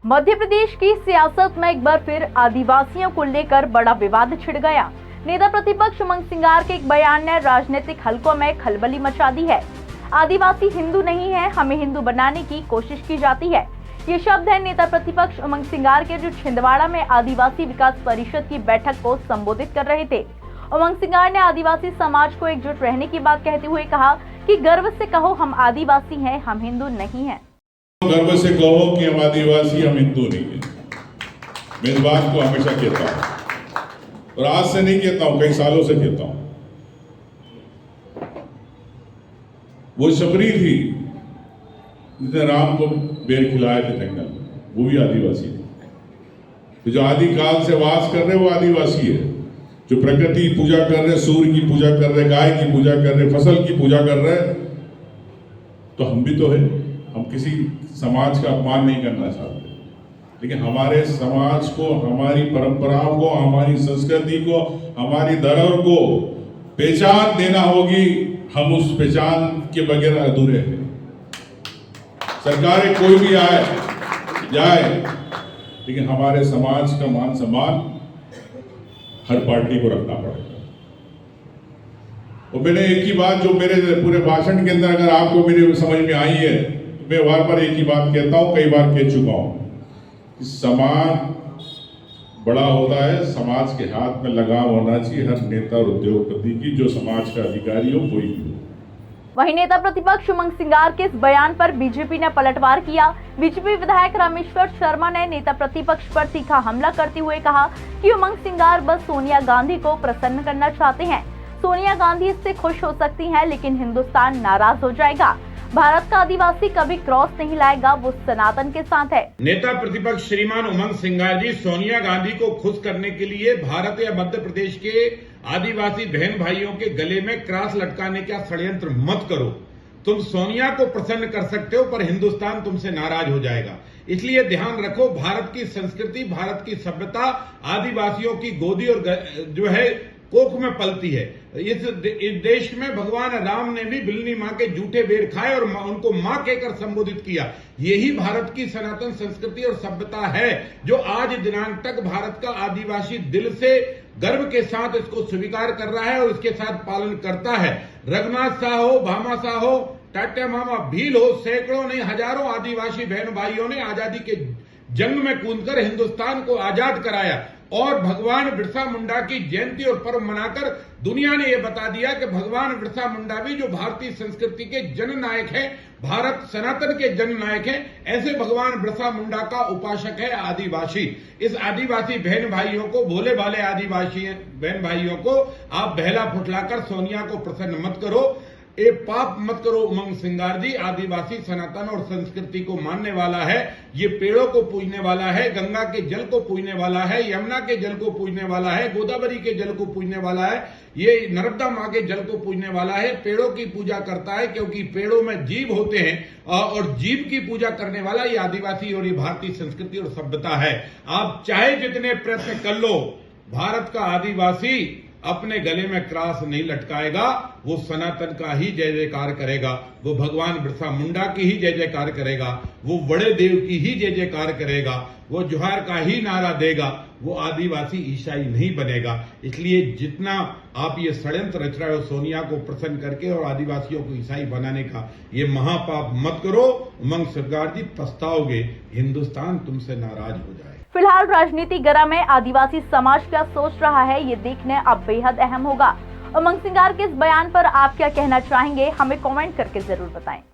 मध्य प्रदेश की सियासत में एक बार फिर आदिवासियों को लेकर बड़ा विवाद छिड़ गया। नेता प्रतिपक्ष उमंग सिंगार के एक बयान ने राजनीतिक हलकों में खलबली मचा दी है। आदिवासी हिंदू नहीं है, हमें हिंदू बनाने की कोशिश की जाती है। ये शब्द है नेता प्रतिपक्ष उमंग सिंगार के, जो छिंदवाड़ा में आदिवासी विकास परिषद की बैठक को संबोधित कर रहे थे। उमंग सिंगार ने आदिवासी समाज को एकजुट रहने की बात कहते हुए कहा कि गर्व से कहो हम आदिवासी हैं, हम हिंदू नहीं हैं। गर्व से कहो कि हम आदिवासी, हम हिंदू नहीं हैं। मैं इस बात को हमेशा कहता हूं और आज से नहीं कहता हूं, कई सालों से कहता हूं। वो शबरी थी जिसने राम को बेर खिलाए थे जंगल में, वो भी आदिवासी थी। तो जो आदिकाल से वास कर रहे वो आदिवासी है। जो प्रकृति की पूजा कर रहे, सूर्य की पूजा कर रहे, गाय की पूजा कर रहे, फसल की पूजा कर रहे, तो हम भी तो है। हम किसी समाज का अपमान नहीं करना चाहते, लेकिन हमारे समाज को, हमारी परंपराओं को, हमारी संस्कृति को, हमारी धरोहर को पहचान देना होगी। हम उस पहचान के बगैर अधूरे हैं। सरकारें कोई भी आए जाए, लेकिन हमारे समाज का मान सम्मान हर पार्टी को रखना पड़ेगा। और मैंने एक ही बात, जो मेरे पूरे भाषण के अंदर अगर आपको मेरी समझ में आई है, तो मैं बार बार एक ही बात कहता हूं, कई बार कह चुका हूं कि समाज बड़ा होता है, समाज के हाथ में लगाम होना चाहिए हर नेता और उद्योगपति की, जो समाज का अधिकारी हो, कोई भी हो। वहीं नेता प्रतिपक्ष उमंग सिंगार के इस बयान पर बीजेपी ने पलटवार किया। बीजेपी विधायक रामेश्वर शर्मा ने नेता प्रतिपक्ष पर तीखा हमला करते हुए कहा कि उमंग सिंगार बस सोनिया गांधी को प्रसन्न करना चाहते हैं। सोनिया गांधी इससे खुश हो सकती हैं, लेकिन हिंदुस्तान नाराज हो जाएगा। भारत का आदिवासी कभी क्रॉस नहीं लाएगा, वो सनातन के साथ है। नेता प्रतिपक्ष श्रीमान उमंग सिंगार जी, सोनिया गांधी को खुश करने के लिए भारत या मध्य प्रदेश के आदिवासी बहन भाइयों के गले में क्रॉस लटकाने का षड्यंत्र मत करो। तुम सोनिया को प्रसन्न कर सकते हो, पर हिंदुस्तान तुमसे नाराज हो जाएगा। इसलिए ध्यान रखो, भारत की संस्कृति, भारत की सभ्यता आदिवासियों की गोदी और जो है कोख में पलती है। इस देश में भगवान राम ने भी बिल्ली मां के जूठे बेर खाए और उनको मां कहकर संबोधित किया। यही भारत की सनातन संस्कृति और सभ्यता है, जो आज दिनांक तक भारत का आदिवासी दिल से गर्व के साथ इसको स्वीकार कर रहा है और इसके साथ पालन करता है। रघुनाथ शाह हो, भामा शाह हो, टाटा मामा भील हो, सैकड़ों नहीं हजारों आदिवासी बहन भाइयों ने आजादी के जंग में कूदकर हिंदुस्तान को आजाद कराया और भगवान बिरसा मुंडा की जयंती और पर्व मनाकर दुनिया ने यह बता दिया कि भगवान बिरसा मुंडा भी जो भारतीय संस्कृति के जननायक है, भारत सनातन के जननायक है, ऐसे भगवान बिरसा मुंडा का उपासक है आदिवासी। इस आदिवासी बहन भाइयों को, भोले भाले आदिवासी बहन भाइयों को आप बहला फुसलाकर सोनिया को प्रसन्न मत करो। ये पाप मत करो। उमंग सिंगार जी आदिवासी सनातन और संस्कृति को मानने वाला है। ये पेड़ों को पूजने वाला है, गंगा के जल को पूजने वाला है, यमुना के जल को पूजने वाला है, गोदावरी के जल को पूजने वाला है, ये नर्मदा मां के जल को पूजने वाला है। पेड़ों की पूजा करता है, क्योंकि पेड़ों में जीव होते हैं और जीव की पूजा करने वाला ये आदिवासी और ये भारतीय संस्कृति और सभ्यता है। आप चाहे जितने प्रयत्न कर लो, भारत का आदिवासी अपने गले में क्रॉस नहीं लटकाएगा। वो सनातन का ही जय जयकार करेगा, वो भगवान बिरसा मुंडा की ही जय जयकार करेगा, वो बड़े देव की ही जय जयकार करेगा, वो जोहार का ही नारा देगा। वो आदिवासी ईसाई नहीं बनेगा। इसलिए जितना आप ये षड्यंत्र रच रहे हो सोनिया को प्रसन्न करके और आदिवासियों को ईसाई बनाने का, ये महापाप मत करो। उमंग सिंगार जी पछताओगे, हिंदुस्तान तुमसे नाराज हो जाए। फिलहाल राजनीति गरम में आदिवासी समाज क्या सोच रहा है, ये देखने अब बेहद अहम होगा। उमंग सिंगार के इस बयान पर आप क्या कहना चाहेंगे, हमें कमेंट करके जरूर बताएं।